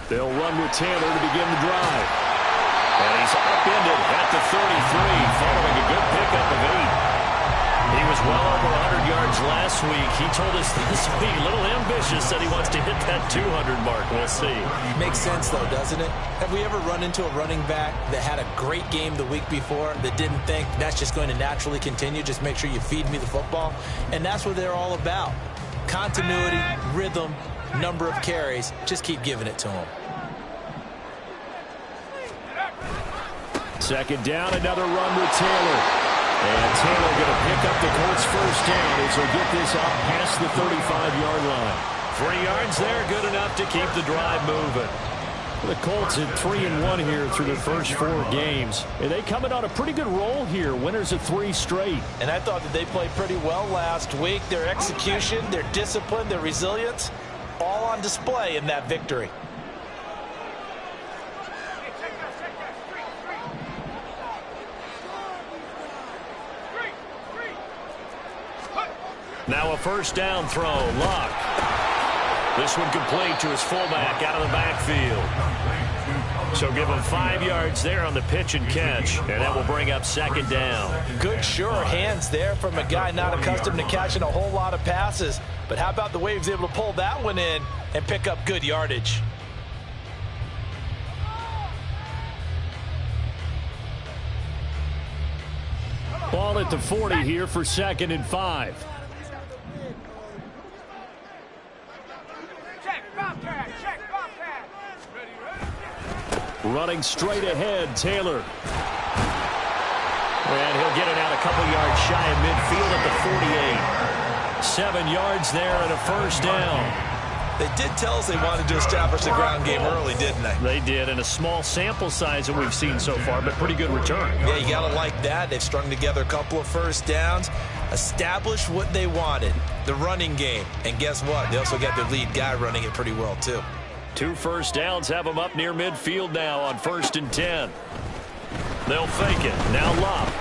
They'll run with Taylor to begin the drive. And he's upended at the 33, following a good pickup of 8. He was well over 100 yards last week. He told us this week, a little ambitious, said he wants to hit that 200 mark. We'll see. Makes sense, though, doesn't it? Have we ever run into a running back that had a great game the week before that didn't think that's just going to naturally continue? Just make sure you feed me the football. And that's what they're all about. Continuity, rhythm, number of carries. Just keep giving it to him. Second down, another run with Taylor. And Taylor going to pick up the Colts first down as they get this out past the 35-yard line. 3 yards there, good enough to keep the drive moving. The Colts at 3-1 here through their first 4 games. And they coming on a pretty good roll here, winners of 3 straight. And I thought that they played pretty well last week. Their execution, their discipline, their resilience, all on display in that victory. Now a first down throw. Luck. This one complete to his fullback out of the backfield. So give him 5 yards there on the pitch and catch, and that will bring up second down. Good, sure hands there from a guy not accustomed to catching a whole lot of passes. But how about the way he was able to pull that one in and pick up good yardage? Ball at the 40 here for 2nd and 5. Running straight ahead, Taylor. And he'll get it out a couple yards shy of midfield at the 48. 7 yards there and a first down. They did tell us they wanted to establish the ground game early, didn't they? They did, and a small sample size that we've seen so far, but pretty good return. Yeah, you got to like that. They've strung together a couple of first downs, established what they wanted, the running game. And guess what? They also got their lead guy running it pretty well, too. 2 first downs have them up near midfield now on 1st and 10. They'll fake it. Now Love.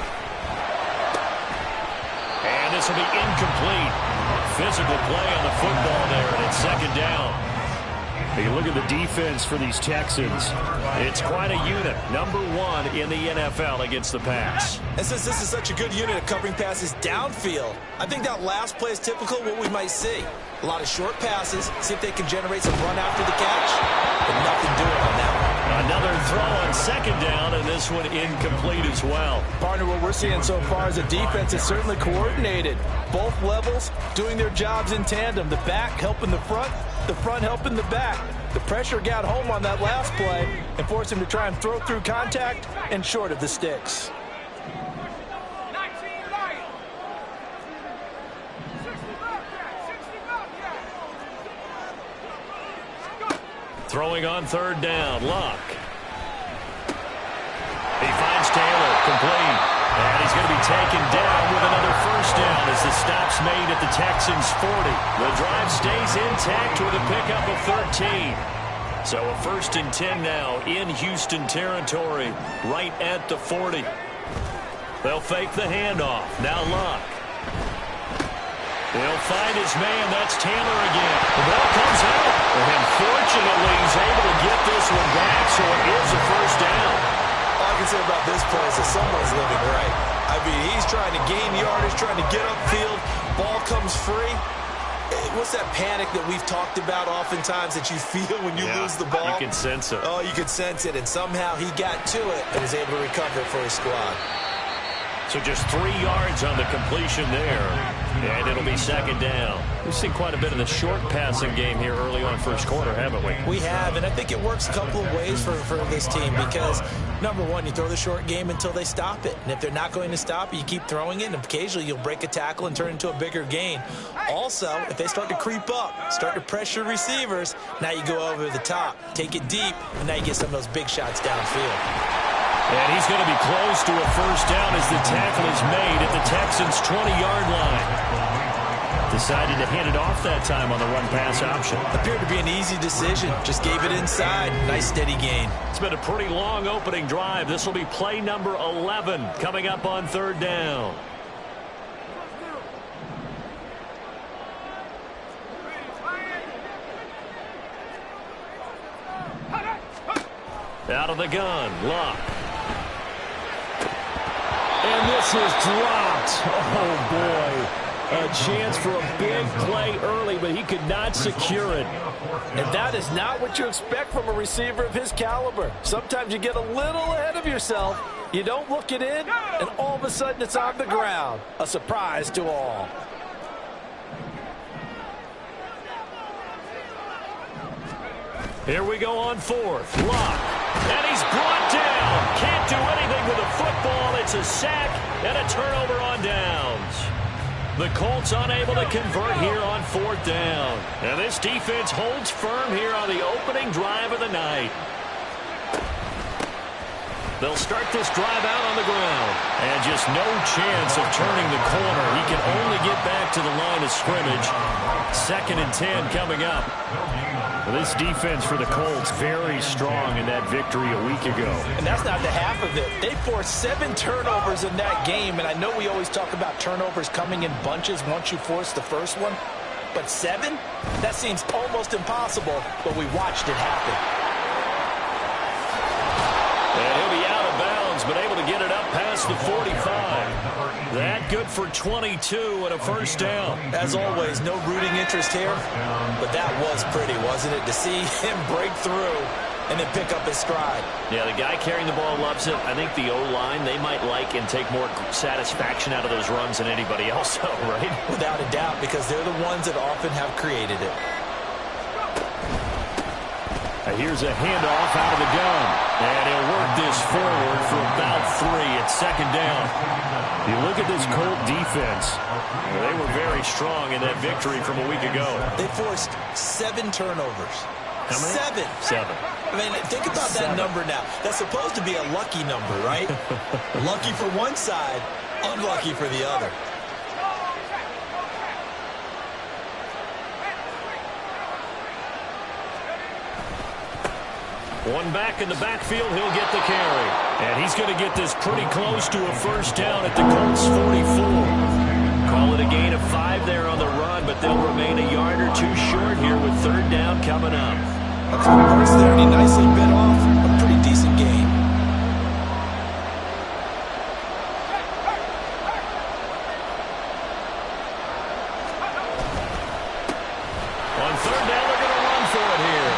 And this will be incomplete. Physical play on the football there, and it's second down. You look at the defense for these Texans. It's quite a unit. Number 1 in the NFL against the pass. And since this is such a good unit at covering passes downfield, I think that last play is typical of what we might see. A lot of short passes, see if they can generate some run after the catch, but nothing doing on that one. Another throw on second down, and this one incomplete as well. Partner, what we're seeing so far is a defense is certainly coordinated. Both levels doing their jobs in tandem. The back helping the front helping the back. The pressure got home on that last play and forced him to try and throw through contact and short of the sticks. Throwing on 3rd down, Luck. He finds Taylor, complete. And he's going to be taken down with another first down as the stop's made at the Texans' 40. The drive stays intact with a pickup of 13. So a 1st and 10 now in Houston territory, right at the 40. They'll fake the handoff. Now Luck. He'll find his man. That's Taylor again. The ball comes out. And fortunately, he's able to get this one back, so it is a first down. All I can say about this play is that someone's living right. I mean, he's trying to gain yardage, trying to get upfield. Ball comes free. What's that panic that we've talked about oftentimes that you feel when you lose the ball? You can sense it. Oh, you can sense it. And somehow he got to it and was able to recover it for his squad. So just 3 yards on the completion there. And it'll be second down. We've seen quite a bit of the short passing game here early on first quarter, haven't we? We have, and I think it works a couple of ways for this team because, number one, you throw the short game until they stop it. And if they're not going to stop it, you keep throwing it, and occasionally you'll break a tackle and turn it into a bigger gain. Also, if they start to creep up, start to pressure receivers, now you go over the top, take it deep, and now you get some of those big shots downfield. And he's going to be close to a first down as the tackle is made at the Texans' 20-yard line. Decided to hand it off that time on the run-pass option. Appeared to be an easy decision. Just gave it inside. Nice steady gain. It's been a pretty long opening drive. This will be play number 11 coming up on 3rd down. Out of the gun, Luck. And this is dropped. Oh, boy. A chance for a big play early, but he could not secure it. And that is not what you expect from a receiver of his caliber. Sometimes you get a little ahead of yourself. You don't look it in, and all of a sudden it's on the ground. A surprise to all. Here we go on fourth. Luck. And he's brought down. Can't do anything with the football. It's a sack and a turnover on downs. The Colts unable to convert here on fourth down. And this defense holds firm here on the opening drive of the night. They'll start this drive out on the ground. And just no chance of turning the corner. He can only get back to the line of scrimmage. 2nd and 10 coming up. This defense for the Colts very strong in that victory a week ago. And that's not the half of it. They forced 7 turnovers in that game, and I know we always talk about turnovers coming in bunches once you force the first one. But 7? That seems almost impossible, but we watched it happen. And he'll be out of bounds, but able to get it up past the 45. That good for 22 and a first down. As always, no rooting interest here, but that was pretty, wasn't it? To see him break through and then pick up his stride. Yeah, the guy carrying the ball loves it. I think the O-line, they might like and take more satisfaction out of those runs than anybody else, right? Without a doubt, because they're the ones that often have created it. Here's a handoff out of the gun. And he'll work this forward for about 3 at 2nd down. You look at this Colt defense. They were very strong in that victory from a week ago. They forced 7 turnovers. How many? 7. I mean, think about that number now. That's supposed to be a lucky number, right? Lucky for one side, unlucky for the other. One back in the backfield, he'll get the carry. And he's going to get this pretty close to a first down at the Colts 44. Call it a gain of 5 there on the run, but they'll remain a yard or 2 short here with 3rd down coming up. A quick burst there, and he nicely bit off a pretty decent gain. On 3rd down, they're going to run for it here.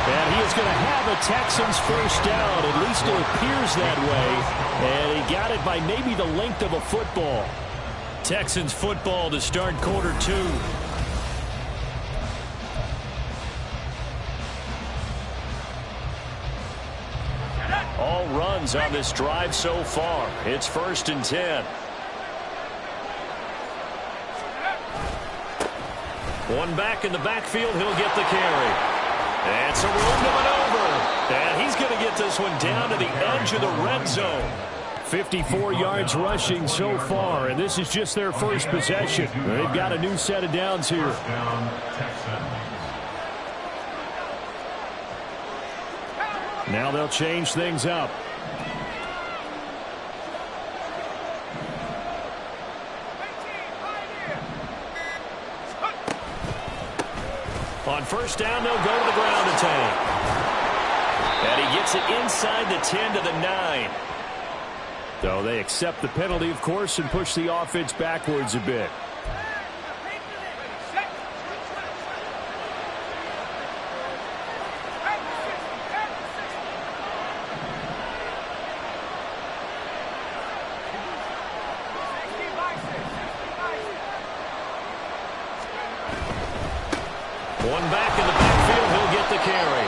And he is going to have a Texans first down. At least it appears that way. And he got it by maybe the length of a football. Texans football to start quarter 2. All runs on this drive so far. It's 1st and 10. One back in the backfield. He'll get the carry. And some room to maneuver. And he's going to get this one down to the edge of the red zone. 54 yards rushing so far, and this is just their first possession. They've got a new set of downs here. Now they'll change things up. On first down, they'll go to the ground attack. And he gets it inside the 10 to the 9. So they accept the penalty, of course, and push the offense backwards a bit. One back in the backfield, he'll get the carry.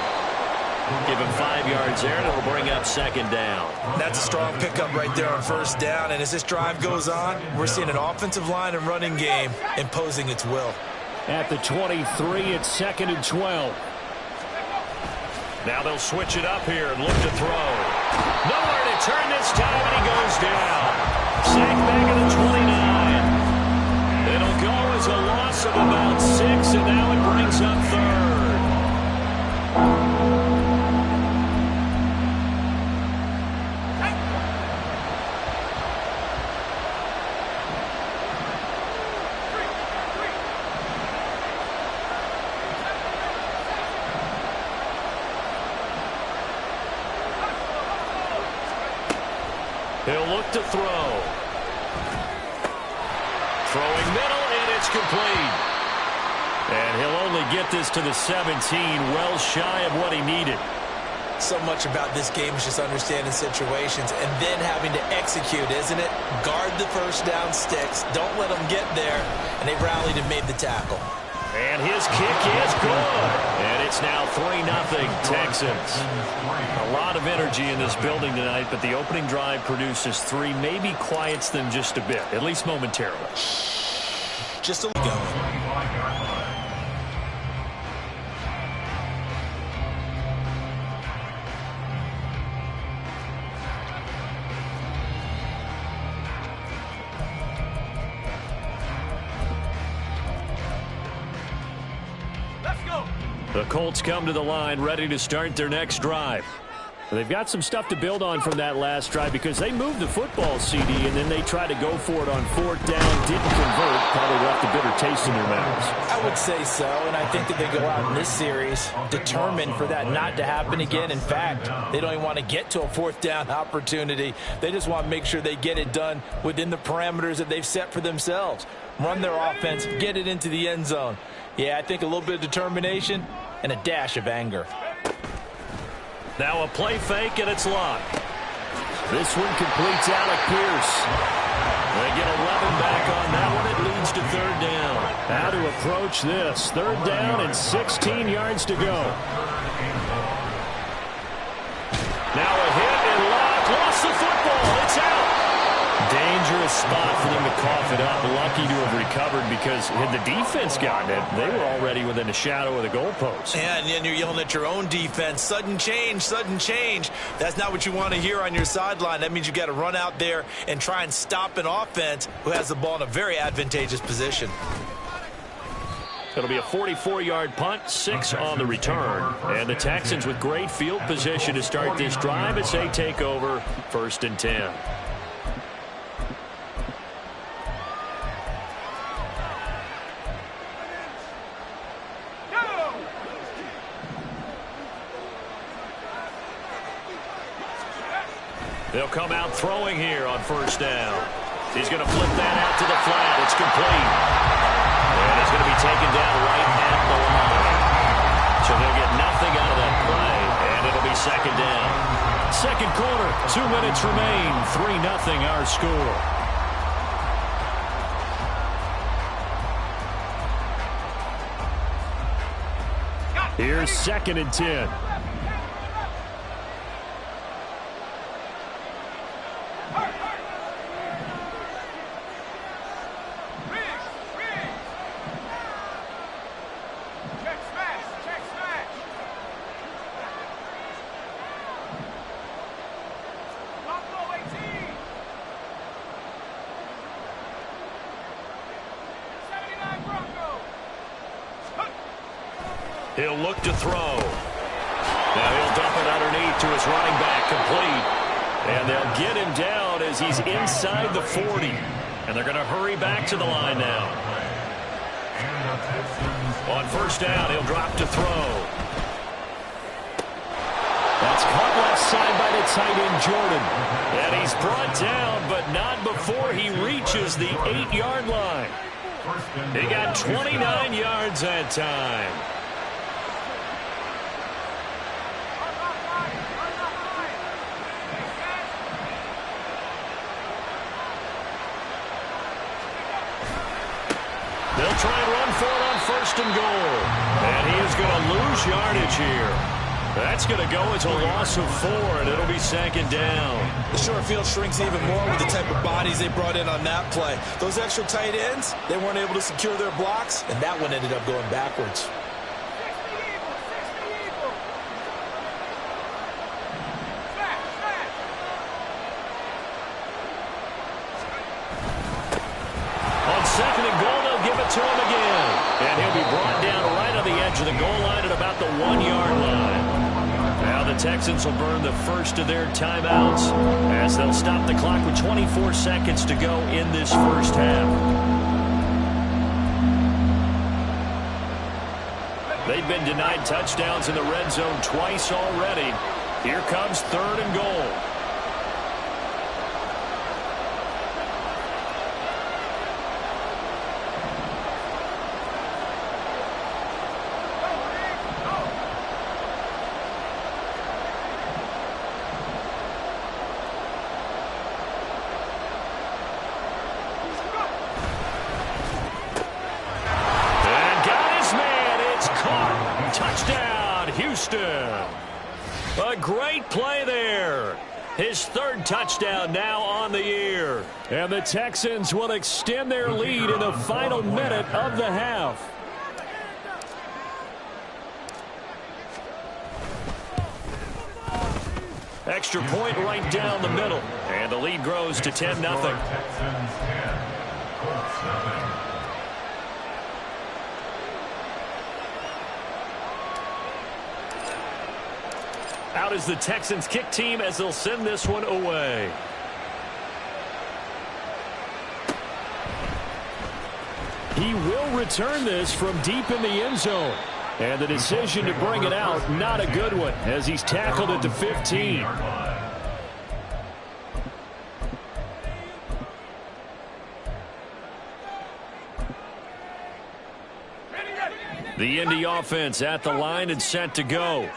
Give him 5 yards there, and it'll bring up 2nd down. That's a strong pickup right there on first down, and as this drive goes on, we're seeing an offensive line and running game imposing its will. At the 23, it's 2nd and 12. Now they'll switch it up here and look to throw. Nowhere to turn this time, and he goes down. Sacked back at the 29. It'll go as a loss of about 6, and now it brings up 3rd. He'll look to throw. Throwing middle, and it's complete. And he'll only get this to the 17, well shy of what he needed. So much about this game is just understanding situations and then having to execute, isn't it? Guard the first down sticks. Don't let them get there. And they rallied and made the tackle. And his kick is good. And it's now 3-0 Texans. A lot of energy in this building tonight, but the opening drive produces 3. Maybe quiets them just a bit, at least momentarily. Just a little going. The Colts come to the line ready to start their next drive. They've got some stuff to build on from that last drive because they moved the football, CD, and then they tried to go for it on 4th down, didn't convert, probably left a bitter taste in their mouths. I would say so, and I think that they go out in this series determined for that not to happen again. In fact, they don't even want to get to a 4th down opportunity. They just want to make sure they get it done within the parameters that they've set for themselves. Run their offense, get it into the end zone. Yeah, I think a little bit of determination and a dash of anger. Now a play fake, and it's locked. This one completes Alec Pierce. They get 11 back on that one. It leads to 3rd down. How to approach this. 3rd down and 16 yards to go. Now a hit and locked. Lost the football. It's out. Dangerous spot for them to cough it up. Lucky to have recovered because had the defense gotten it, they were already within a shadow of the goalpost. Yeah, and then you're yelling at your own defense. Sudden change, sudden change. That's not what you want to hear on your sideline. That means you got to run out there and try and stop an offense who has the ball in a very advantageous position. It'll be a 44-yard punt, 6 on the return. And the Texans with great field position to start this drive as they take over 1st and 10. They'll come out throwing here on 1st down. He's going to flip that out to the flat. It's complete. And it's going to be taken down right at the line. So they'll get nothing out of that play, and it'll be 2nd down. 2nd quarter, 2 minutes remain. 3-0 our score. Here's 2nd and 10. He'll look to throw. Now he'll dump it underneath to his running back, complete. And they'll get him down as he's inside the 40. And they're going to hurry back to the line now. On 1st down, he'll drop to throw. That's caught left side by the tight end, Jordan. And he's brought down, but not before he reaches the 8-yard line. He got 29 yards that time. They'll try and run for it on 1st and goal. And he is going to lose yardage here. That's going to go as a loss of 4, and it'll be 2nd down. The short field shrinks even more with the type of bodies they brought in on that play. Those extra tight ends, they weren't able to secure their blocks, and that one ended up going backwards. On 2nd and goal, they'll give it to him again. And he'll be brought down right on the edge of the goal line at about the 1-yard line. Now the Texans will burn the first of their timeouts as they'll stop the clock with 24 seconds to go in this first half. They've been denied touchdowns in the red zone twice already. Here comes 3rd and goal. A great play there. His third touchdown now on the year. And the Texans will extend their lead in the final minute of the half. Extra point right down the middle. And the lead grows to 10-0. Out is the Texans kick team as they'll send this one away. He will return this from deep in the end zone. And the decision to bring it out, not a good one, as he's tackled at the 15. The Indy offense at the line and set to go.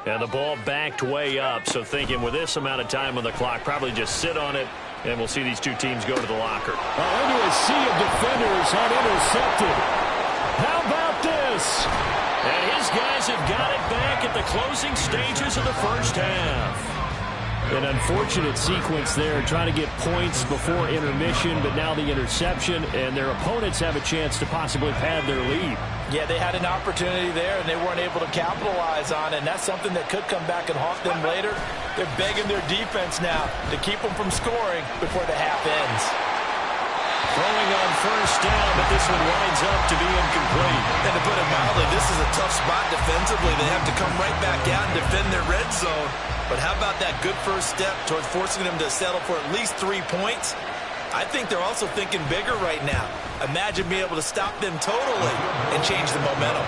And the ball backed way up, so thinking with this amount of time on the clock, probably just sit on it, and we'll see these two teams go to the locker. Into a sea of defenders, unintercepted. How about this? And his guys have got it back at the closing stages of the first half. An unfortunate sequence there, trying to get points before intermission, but now the interception, and their opponents have a chance to possibly pad their lead. Yeah, they had an opportunity there, and they weren't able to capitalize on it, and that's something that could come back and haunt them later. They're begging their defense now to keep them from scoring before the half ends. Throwing on first down, but this one winds up to be incomplete. And to put it mildly, this is a tough spot defensively. They have to come right back out and defend their red zone. But how about that good first step towards forcing them to settle for at least 3 points? I think they're also thinking bigger right now. Imagine being able to stop them totally and change the momentum.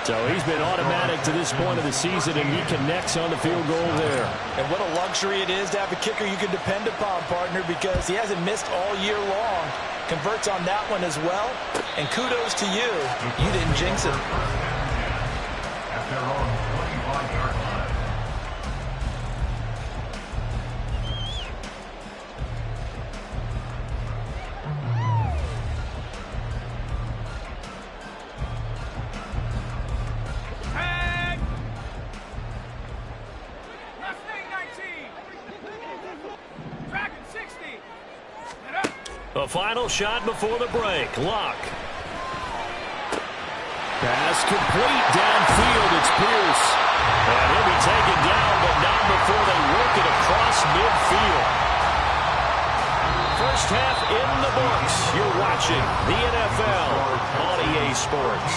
So he's been automatic to this point of the season, and he connects on the field goal there. And what a luxury it is to have a kicker you can depend upon, partner, because he hasn't missed all year long. Converts on that one as well. And kudos to you. You didn't jinx it. At their own 25-yard line. A final shot before the break. Luck. Pass complete downfield. It's Pierce. And he'll be taken down, but not before they work it across midfield. First half in the books. You're watching the NFL on EA Sports.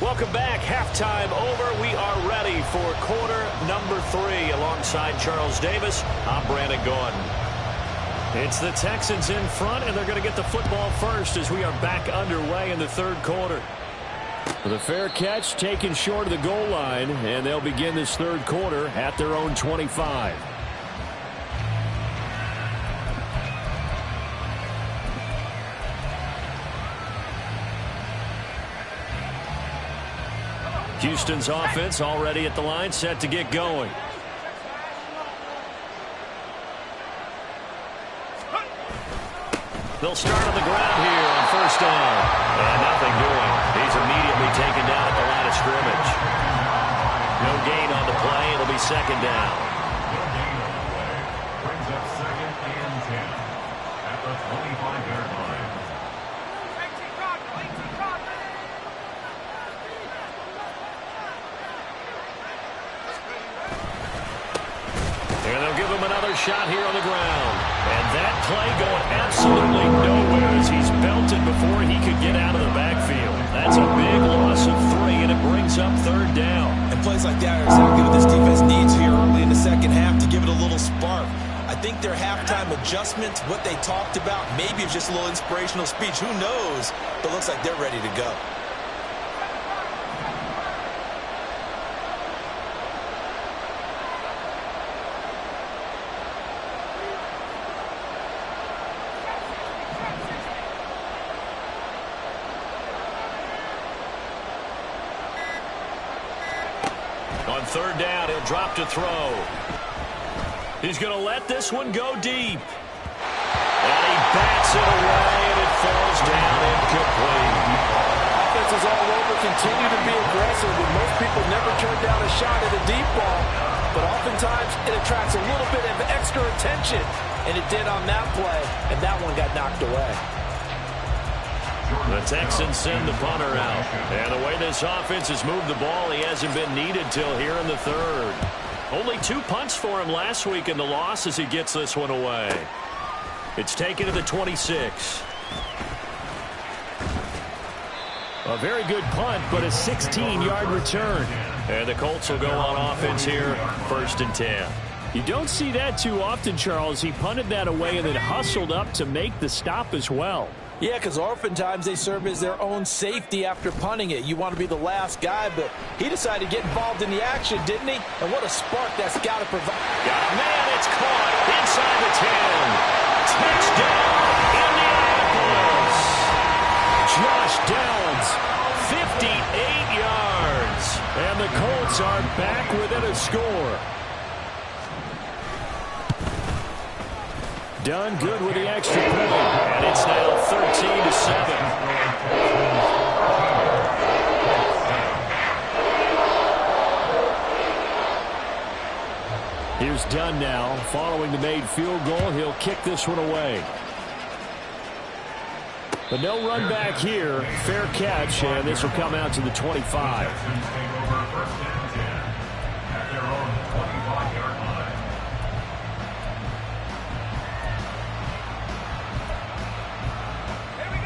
Welcome back. Halftime over. We are ready for quarter number 3. Alongside Charles Davis, I'm Brandon Gordon. It's the Texans in front, and they're going to get the football first as we are back underway in the third quarter. With a fair catch taken short of the goal line, and they'll begin this third quarter at their own 25. Houston's offense already at the line, set to get going. They'll start on the ground here on first down. And nothing doing. He's immediately taken down at the line of scrimmage. No gain on the play. It'll be second down. Brings up second and 10 at the 25-yard line. And they'll give him another shot here on the ground. And that play going absolutely nowhere as he's belted before he could get out of the backfield. That's a big loss of 3, and it brings up third down. And plays like that are exactly what this defense needs here early in the second half to give it a little spark. I think their halftime adjustments, what they talked about, maybe it's just a little inspirational speech. Who knows? But it looks like they're ready to go. On third down, he'll drop to throw. He's going to let this one go deep. And he bats it away, and it falls down incomplete. Offenses all over continue to be aggressive, and most people never turn down a shot at a deep ball. But oftentimes, it attracts a little bit of extra attention, and it did on that play, and that one got knocked away. The Texans send the punter out. And the way this offense has moved the ball, he hasn't been needed till here in the third. Only 2 punts for him last week in the loss as he gets this one away. It's taken to the 26. A very good punt, but a 16-yard return. And the Colts will go on offense here, 1st and 10. You don't see that too often, Charles. He punted that away and then hustled up to make the stop as well. Yeah, because oftentimes they serve as their own safety after punting it. You want to be the last guy, but he decided to get involved in the action, didn't he? And what a spark that's got to provide. Got a man, it's caught inside the 10. Touchdown, Indianapolis. Josh Downs, 58 yards. And the Colts are back within a score. Done good with the extra point. And it's now 13-7. Here's Dunn now. Following the made field goal, he'll kick this one away. But no run back here. Fair catch, and this will come out to the 25.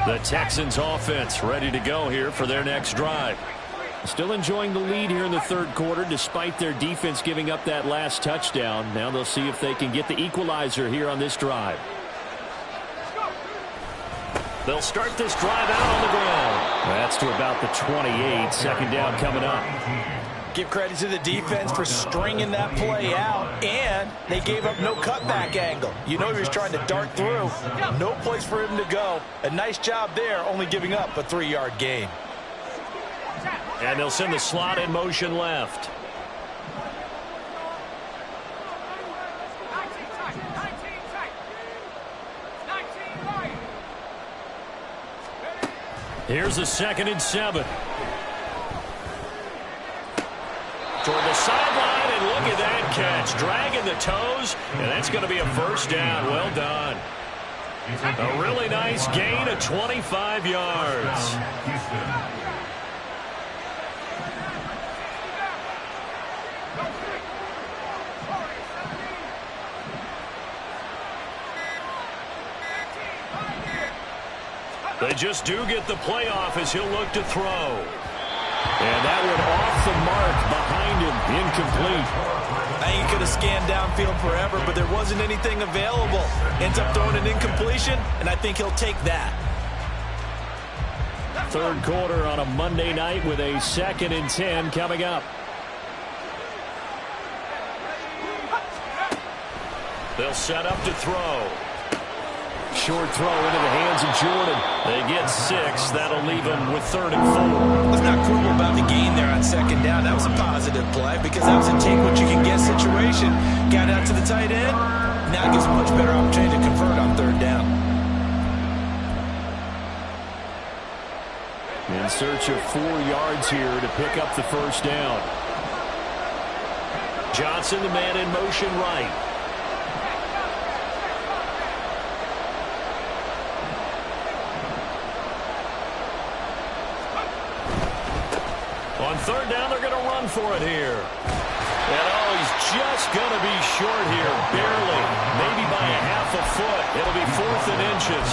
The Texans offense ready to go here for their next drive. Still enjoying the lead here in the third quarter despite their defense giving up that last touchdown. Now they'll see if they can get the equalizer here on this drive. They'll start this drive out on the ground. That's to about the 28. Second down coming up. Give credit to the defense for stringing that play out, and they gave up no cutback angle. You know he was trying to dart through. No place for him to go. A nice job there, only giving up a 3-yard gain. And they'll send the slot in motion left. Here's a 2nd and 7. Toward the sideline, and look at that catch. Dragging the toes, and that's going to be a 1st down. Well done. A really nice gain of 25 yards. They just do get the playoff as he'll look to throw. And that one off the mark behind him. Incomplete. I think he could have scanned downfield forever, but there wasn't anything available. Ends up throwing an incompletion, and I think he'll take that. Third quarter on a Monday night with a 2nd and 10 coming up. They'll set up to throw. Short throw into the hands of Jordan. They get 6. That'll leave them with 3rd and 4. Let's not quibble about the gain there on 2nd down. That was a positive play because that was a take-what-you-can-get situation. Got out to the tight end. Now it gives a much better opportunity to convert on 3rd down. In search of 4 yards here to pick up the 1st down. Johnson, the man in motion right. On 3rd down, they're going to run for it here. And he's just going to be short here, barely. Maybe by a half a foot. It'll be 4th and inches.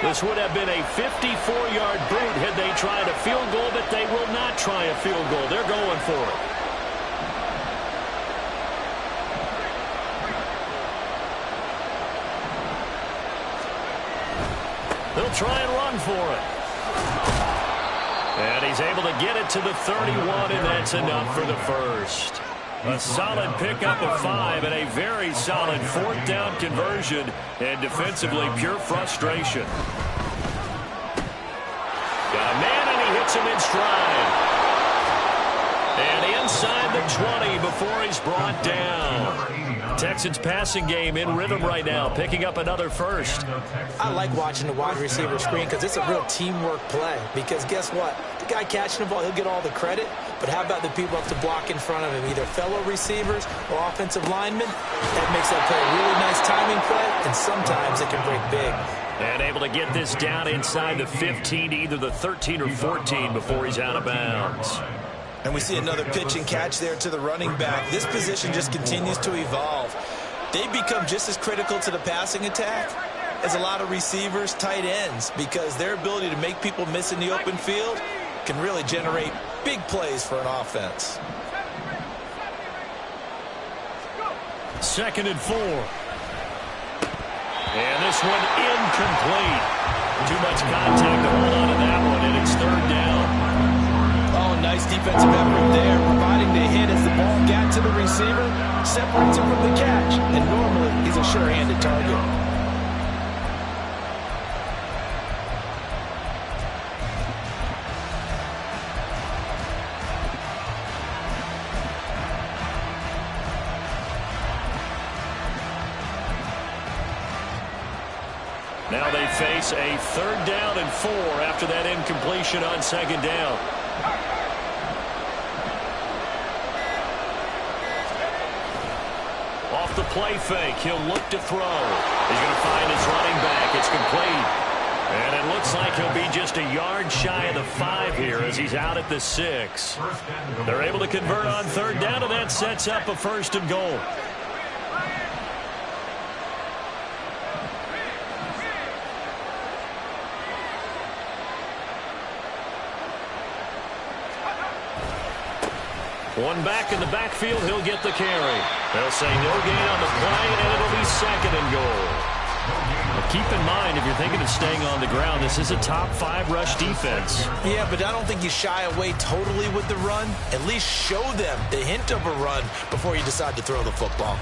This would have been a 54-yard boot had they tried a field goal, but they will not try a field goal. They're going for it. They'll try and run for it. And he's able to get it to the 31, and that's enough for the 1st. A solid pickup of 5 and a very solid 4th down conversion, and defensively pure frustration. Got a man, and he hits him in stride. And ends inside the 20 before he's brought down. Texans passing game in rhythm right now, picking up another first. I like watching the wide receiver screen because it's a real teamwork play. Because guess what? The guy catching the ball, he'll get all the credit. But how about the people up to block in front of him, either fellow receivers or offensive linemen? That makes that play a really nice timing play, and sometimes it can break big. And able to get this down inside the 15 to either the 13 or 14 before he's out of bounds. And we see another pitch and catch there to the running back. This position just continues to evolve. They become just as critical to the passing attack as a lot of receivers, tight ends, because their ability to make people miss in the open field can really generate big plays for an offense. 2nd and 4. And this one incomplete. Too much contact to hold on to that one, and it's 3rd down. Oh, nice defensive effort there, providing the hit as the ball got to the receiver, separates him from the catch, and normally he's a sure-handed target. Now they face a 3rd down and 4 after that incompletion on 2nd down. Off the play fake, he'll look to throw. He's going to find his running back. It's complete. And it looks like he'll be just a yard shy of the 5 here as he's out at the 6. They're able to convert on 3rd down, and that sets up a 1st and goal. One back in the backfield, he'll get the carry. They'll say no gain on the play, and it'll be 2nd and goal. Now keep in mind, if you're thinking of staying on the ground, this is a top 5 rush defense. Yeah, but I don't think you shy away totally with the run. At least show them the hint of a run before you decide to throw the football.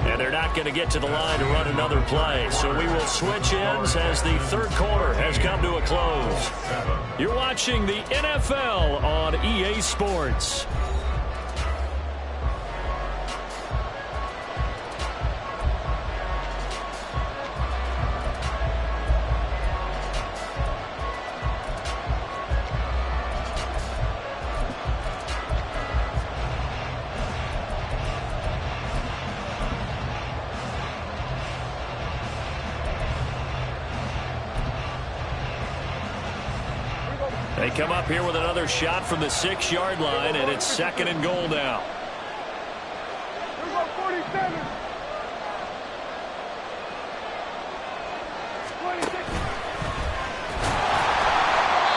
And they're not going to get to the line to run another play. So we will switch ends as the 3rd quarter has come to a close. You're watching the NFL on EA Sports. They come up here with another shot from the 6-yard line, and it's 2nd and goal now.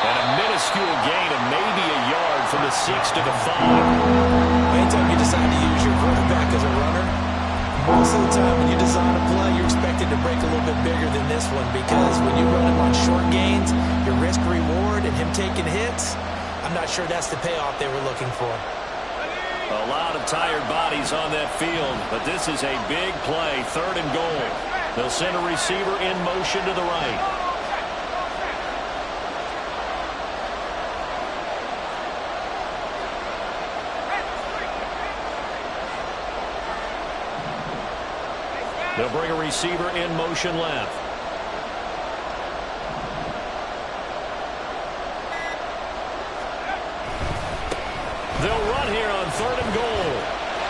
And a minuscule gain of maybe a yard from the 6 to the 5. Anytime you decide to use your quarterback as a runner, most of the time when you design a play, you're expected to break a little bit bigger than this one, because when you run him on short gains, your risk-reward and him taking hits, I'm not sure that's the payoff they were looking for. A lot of tired bodies on that field, but this is a big play, 3rd and goal. They'll send a receiver in motion to the right. They'll bring a receiver in motion left. They'll run here on 3rd and goal.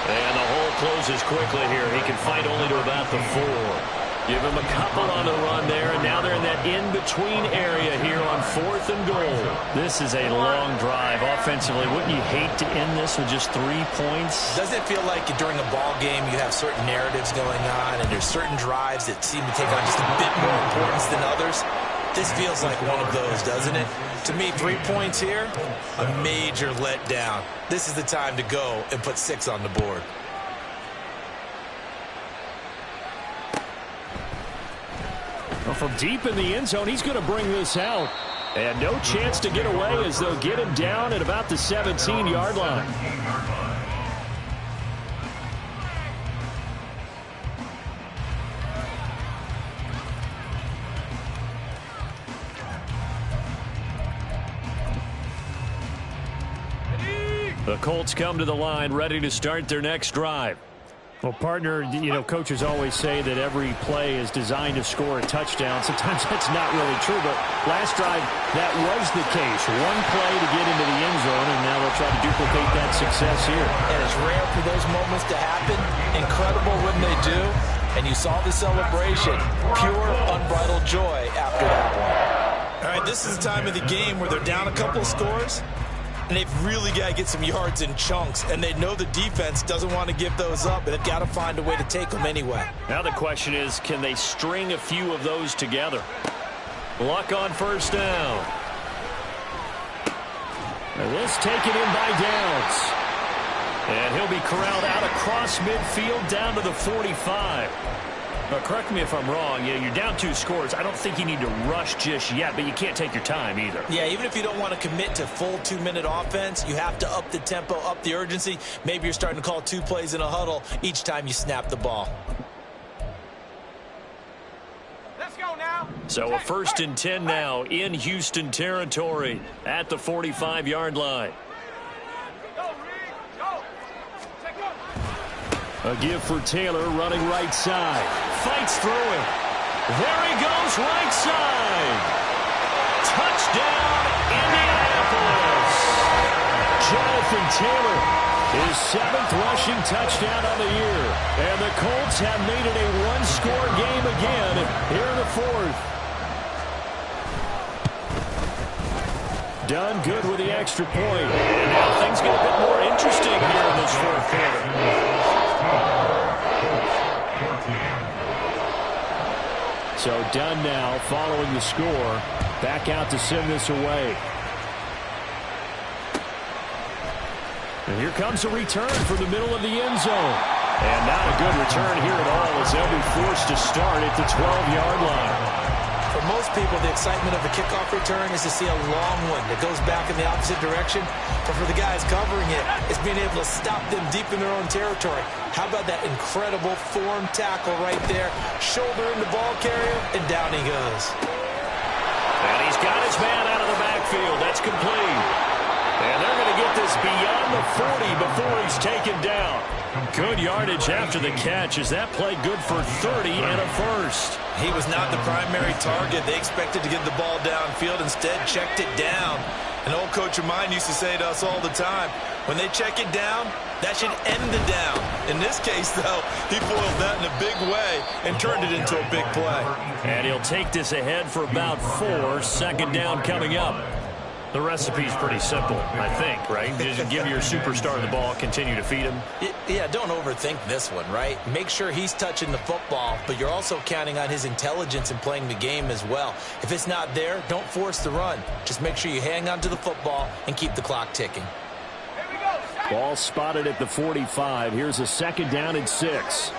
And the hole closes quickly here. He can fight only to about the 4. Give him a couple on the run there, and now they're in that in-between area here on 4th and goal. This is a long drive offensively. Wouldn't you hate to end this with just 3 points? Doesn't it feel like during a ball game you have certain narratives going on, and there's certain drives that seem to take on just a bit more importance than others? This feels like one of those, doesn't it? To me, 3 points here, a major letdown. This is the time to go and put 6 on the board. Well, from deep in the end zone, he's going to bring this out. And no chance to get away as they'll get him down at about the 17-yard line. The Colts come to the line, ready to start their next drive. Well, partner, coaches always say that every play is designed to score a touchdown. Sometimes that's not really true, but last drive, that was the case. One play to get into the end zone, and now they'll try to duplicate that success here. And it's rare for those moments to happen. Incredible when they do. And you saw the celebration. Pure, unbridled joy after that one. All right, this is the time of the game where they're down a couple of scores, and they've really got to get some yards in chunks, and they know the defense doesn't want to give those up, but they've got to find a way to take them anyway. Now the question is, can they string a few of those together? Luck on first down. And this taken in by Downs. And he'll be corralled out across midfield down to the 45. But correct me if I'm wrong. You're down 2 scores. I don't think you need to rush just yet, but you can't take your time either. Yeah, even if you don't want to commit to full 2-minute offense, you have to up the tempo, up the urgency. Maybe you're starting to call 2 plays in a huddle each time you snap the ball. Let's go now. So a 1st and 10 now in Houston territory at the 45-yard line. A give for Taylor running right side. Fights through it. There he goes right side. Touchdown, Indianapolis. Jonathan Taylor, his 7th rushing touchdown on the year. And the Colts have made it a 1-score game again here in the 4th. Done good with the extra point. And now things get a bit more interesting here in this 4th quarter. So done now following the score. Back out to send this away. And here comes a return from the middle of the end zone. And not a good return here at all as they'll be forced to start at the 12-yard line. For most people, the excitement of a kickoff return is to see a long one that goes back in the opposite direction. But for the guys covering it, it's being able to stop them deep in their own territory. How about that incredible form tackle right there? Shoulder in the ball carrier, and down he goes. And he's got his man out of the backfield. That's complete. And they're going to get this beyond the 40 before he's taken down. Good yardage after the catch. Is that play good for 30 and a first? He was not the primary target. They expected to get the ball downfield. Instead, checked it down. An old coach of mine used to say to us all the time, when they check it down, that should end the down. In this case, though, he foiled that in a big way and turned it into a big play. And he'll take this ahead for about 4. 2nd down coming up. The recipe's pretty simple, I think, right? Just give your superstar the ball, continue to feed him. Yeah, don't overthink this one, right? Make sure he's touching the football, but you're also counting on his intelligence in playing the game as well. If it's not there, don't force the run. Just make sure you hang on to the football and keep the clock ticking. Ball spotted at the 45. Here's a 2nd down and 6.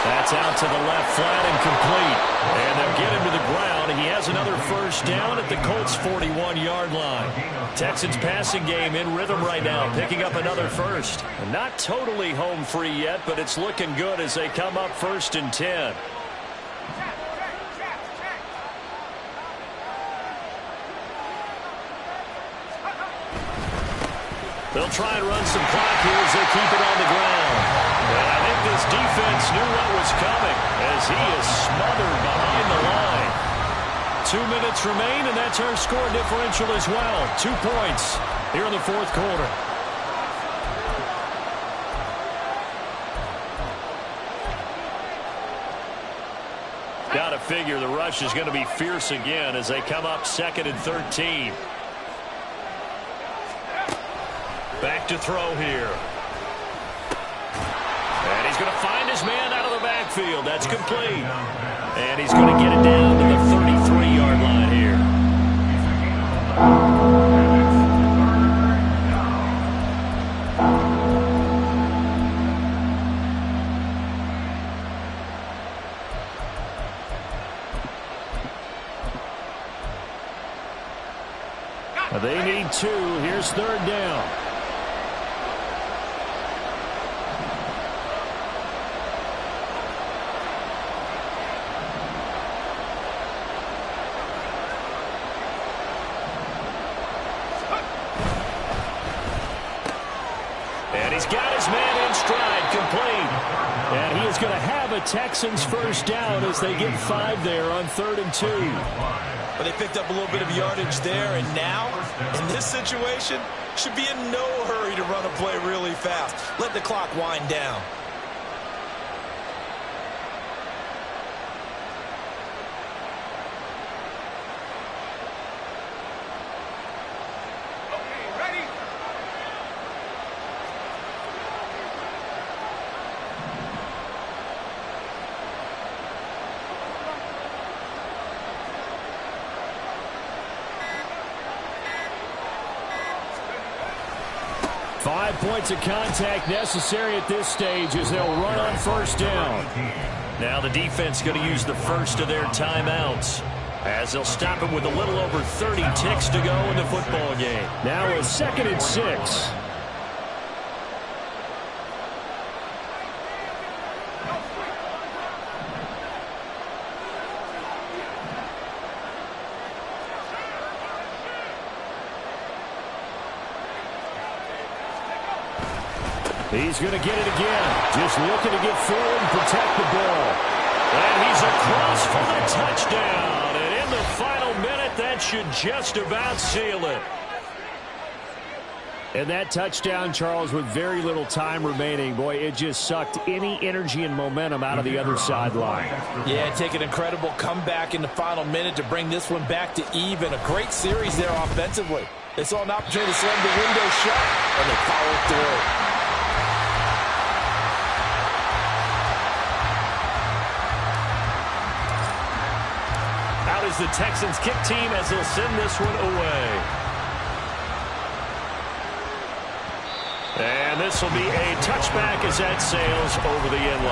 That's out to the left, flat and complete. And they'll get him to the ground. He has another 1st down at the Colts' 41-yard line. Texans passing game in rhythm right now, picking up another 1st. Not totally home free yet, but it's looking good as they come up 1st and 10. They'll try and run some clock here as they keep it on the ground. And I think this defense knew what was coming as he is smothered behind the line. 2 minutes remain, and that's our score differential as well. 2 points here in the 4th quarter. Got to figure the rush is going to be fierce again as they come up 2nd and 13. Back to throw here. And he's going to find his man out of the backfield. That's complete. And he's going to get it down to the 33-yard line here. They need 2. Here's 3rd down. he's got his man in stride, complete. And he is going to have a Texans first down as they get 5 there on 3rd and 2. But they picked up a little bit of yardage there, and now, in this situation, should be in no hurry to run a play really fast. Let the clock wind down. Ready? 5 points of contact necessary at this stage as they'll run on first down. Now the defense going to use the first of their timeouts as they'll stop it with a little over 30 ticks to go in the football game. Now a 2nd and 6. He's going to get it again. Just looking to get forward and protect the ball. And he's across for the touchdown. And in the final minute, that should just about seal it. And that touchdown, Charles, with very little time remaining, boy, it just sucked any energy and momentum out of the other sideline. Yeah, take an incredible comeback in the final minute to bring this one back to even. A great series there offensively. They saw an opportunity to slam the window shut, and they followed through. Is the Texans kick team as they'll send this one away. And this will be a touchback as that sails over the end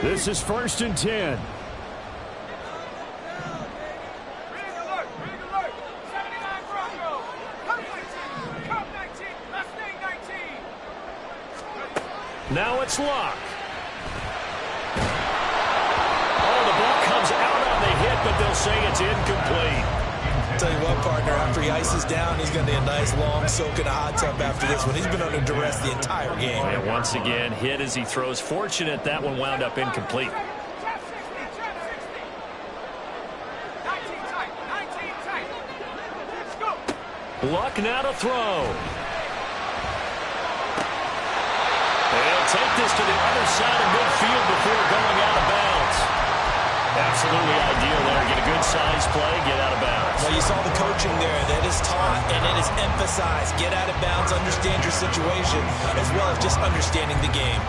line. This is 1st and 10. Now it's Luck. Oh, the ball comes out on the hit, but they'll say it's incomplete. I'll tell you what, partner, after he ices down, he's going to need a nice long soak in a hot tub after this one. He's been under duress the entire game. And once again, hit as he throws. Fortunate that one wound up incomplete. Luck now to throw. They'll take this to the other side of midfield before going out of bounds. Absolutely ideal there. Get a good size play, get out of bounds. Well, you saw the coaching there. That is taught and it is emphasized. Get out of bounds, understand your situation, as well as just understanding the game.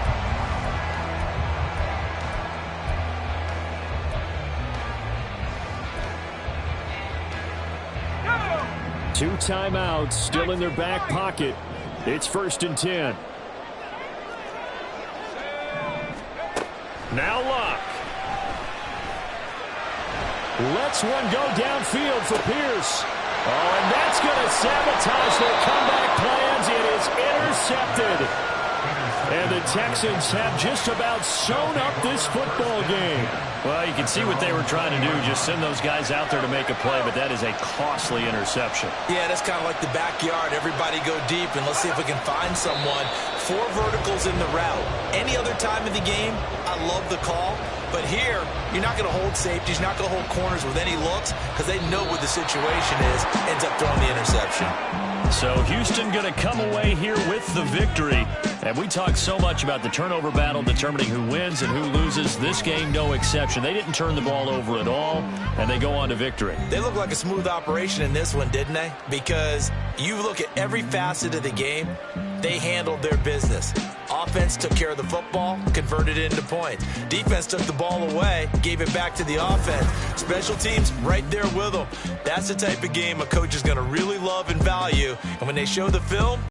Two timeouts still in their back pocket. It's 1st and 10. Now Luck. Lets one go downfield for Pierce. Oh, and that's going to sabotage their comeback plans. It is intercepted. And the Texans have just about sewn up this football game. Well, you can see what they were trying to do, just send those guys out there to make a play, but that is a costly interception. Yeah, that's kind of like the backyard. Everybody go deep, and let's see if we can find someone. 4 verticals in the route. Any other time of the game, I love the call. But here, you're not going to hold safeties, you're not going to hold corners with any looks because they know what the situation is, ends up throwing the interception. So Houston going to come away here with the victory. And we talk so much about the turnover battle determining who wins and who loses. This game, no exception. They didn't turn the ball over at all, and they go on to victory. They look like a smooth operation in this one, didn't they? Because you look at every facet of the game, they handled their business. Offense took care of the football, converted it into points. Defense took the ball away, gave it back to the offense. Special teams right there with them. That's the type of game a coach is going to really love and value. And when they show the film,